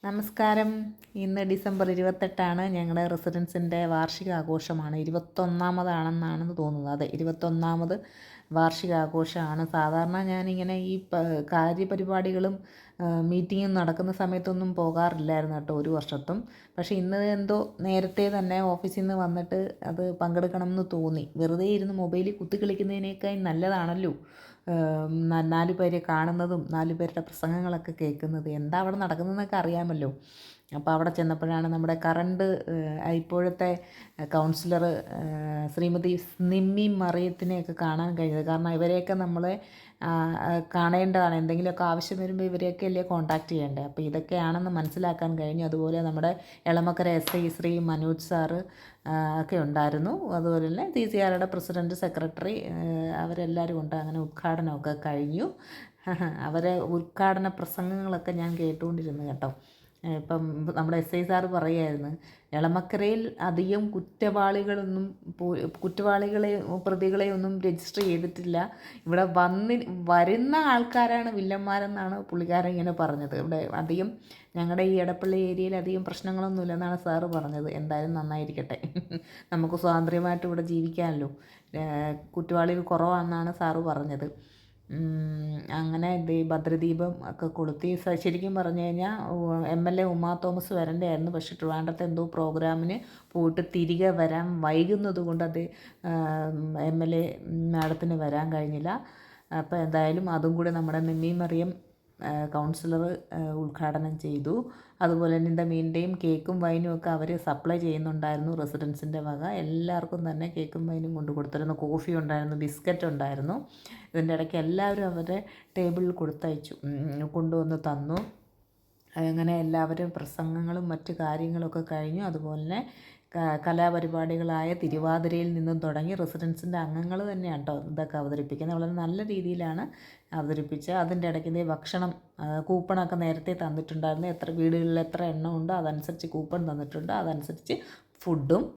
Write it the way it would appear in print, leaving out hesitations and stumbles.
നമസ്കാരം. ഇന്ന് ഡിസംബർ 28 ഞങ്ങളുടെ റെസിഡൻസിൻ്റെ വാർഷികാഘോഷമാണ്. 21ാമതാണെന്നാണ് തോന്നുന്നത്. അതെ, 21ാമത് വാർഷികാഘോഷമാണ്. സാധാരണ ഞാനിങ്ങനെ ഈ കാര്യപരിപാടികളും മീറ്റിങ്ങും നടക്കുന്ന സമയത്തൊന്നും പോകാറില്ലായിരുന്നു കേട്ടോ, ഒരു വർഷത്തും. പക്ഷേ ഇന്ന് എന്തോ നേരത്തെ തന്നെ ഓഫീസിൽ നിന്ന് വന്നിട്ട് അത് പങ്കെടുക്കണം എന്ന് തോന്നി. വെറുതെ ഇരുന്ന് മൊബൈലിൽ കുത്തിക്കളിക്കുന്നതിനേക്കാൾ നല്ലതാണല്ലോ 4 പേരെ കാണുന്നതും 4 പേരുടെ പ്രസംഗങ്ങളൊക്കെ കേൾക്കുന്നത്. എന്താ അവിടെ നടക്കുന്നതെന്നൊക്കെ അറിയാമല്ലോ. അപ്പോൾ അവിടെ ചെന്നപ്പോഴാണ് നമ്മുടെ കറണ്ട് ഇപ്പോഴത്തെ കൗൺസിലർ ശ്രീമതി നിമ്മി മറിയത്തിനെയൊക്കെ കാണാൻ കഴിഞ്ഞത്. കാരണം ഇവരെയൊക്കെ നമ്മളെ കാണേണ്ടതാണ്. എന്തെങ്കിലുമൊക്കെ ആവശ്യം വരുമ്പോൾ ഇവരെയൊക്കെ അല്ലേ കോൺടാക്റ്റ് ചെയ്യേണ്ടത്. അപ്പോൾ ഇതൊക്കെയാണെന്ന് മനസ്സിലാക്കാൻ കഴിഞ്ഞു. അതുപോലെ നമ്മുടെ എളമക്കര SI ശ്രീ മനോജ് സാറ് ഒക്കെ ഉണ്ടായിരുന്നു. അതുപോലെ തന്നെ CCRയുടെ പ്രസിഡൻറ്റ്, സെക്രട്ടറി അവരെല്ലാവരും ഉണ്ട്. അങ്ങനെ ഉദ്ഘാടനമൊക്കെ കഴിഞ്ഞു. അവരെ ഉദ്ഘാടന പ്രസംഗങ്ങളൊക്കെ ഞാൻ കേട്ടുകൊണ്ടിരുന്നു കേട്ടോ. ഇപ്പം നമ്മുടെ SI സാറ് പറയുമായിരുന്നു, എളമക്കരയിൽ അധികം പ്രതികളെ ഒന്നും രജിസ്റ്റർ ചെയ്തിട്ടില്ല. ഇവിടെ വരുന്ന ആൾക്കാരാണ് വില്ലന്മാരെന്നാണ് പുള്ളിക്കാരൻ ഇങ്ങനെ പറഞ്ഞത്. ഇവിടെ അധികം ഞങ്ങളുടെ ഈ എടപ്പള്ളി ഏരിയയിൽ അധികം പ്രശ്നങ്ങളൊന്നുമില്ലെന്നാണ് സാറ് പറഞ്ഞത്. എന്തായാലും നന്നായിരിക്കട്ടെ. നമുക്ക് സ്വാതന്ത്ര്യമായിട്ട് ഇവിടെ ജീവിക്കാമല്ലോ. കുറ്റവാളികൾ കുറവാണെന്നാണ് സാറ് പറഞ്ഞത്. അങ്ങനെ ഭദ്രദീപം ഒക്കെ കൊളുത്തി. ശരിക്കും പറഞ്ഞു കഴിഞ്ഞാൽ MLA ഉമാ തോമസ് വരേണ്ടതായിരുന്നു. പക്ഷേ ട്രിവാൻഡ്രത്ത് എന്തോ പ്രോഗ്രാമിന് പോയിട്ട് തിരികെ വരാൻ വൈകുന്നത് കൊണ്ട് അത് MLA മാഡത്തിന് വരാൻ കഴിഞ്ഞില്ല. അപ്പോൾ എന്തായാലും അതും കൂടി നമ്മുടെ നിമ്മി മറിയം കൗൺസിലർ ഉദ്ഘാടനം ചെയ്തു. അതുപോലെ തന്നെ ഇതിൻ്റെ മീൻ്റെയും കേക്കും വൈനും ഒക്കെ അവർ സപ്ലൈ ചെയ്യുന്നുണ്ടായിരുന്നു റെസിഡൻസിൻ്റെ വക. എല്ലാവർക്കും തന്നെ കേക്കും വൈനും കൊണ്ട് കൊടുത്തിരുന്നു. കോഫി ഉണ്ടായിരുന്നു, ബിസ്ക്കറ്റ് ഉണ്ടായിരുന്നു. ഇതിൻ്റെ ഇടയ്ക്ക് എല്ലാവരും അവരുടെ ടേബിളിൽ കൊടുത്തയച്ചു, കൊണ്ടുവന്ന് തന്നു. അങ്ങനെ എല്ലാവരും പ്രസംഗങ്ങളും മറ്റു കാര്യങ്ങളൊക്കെ കഴിഞ്ഞു. അതുപോലെ തന്നെ കലാപരിപാടികളായ തിരുവാതിരയിൽ നിന്നും തുടങ്ങി റെസിഡൻസിൻ്റെ അംഗങ്ങൾ തന്നെയാണ് കേട്ടോ ഇതൊക്കെ അവതരിപ്പിക്കുന്നത്. വളരെ നല്ല രീതിയിലാണ് അവതരിപ്പിച്ചത്. അതിൻ്റെ ഇടയ്ക്ക് ഭക്ഷണം കൂപ്പണൊക്കെ നേരത്തെ തന്നിട്ടുണ്ടായിരുന്നു. എത്ര വീടുകളിൽ എത്ര എണ്ണം ഉണ്ടോ അതനുസരിച്ച് കൂപ്പൺ തന്നിട്ടുണ്ട്. അതനുസരിച്ച് ഫുഡും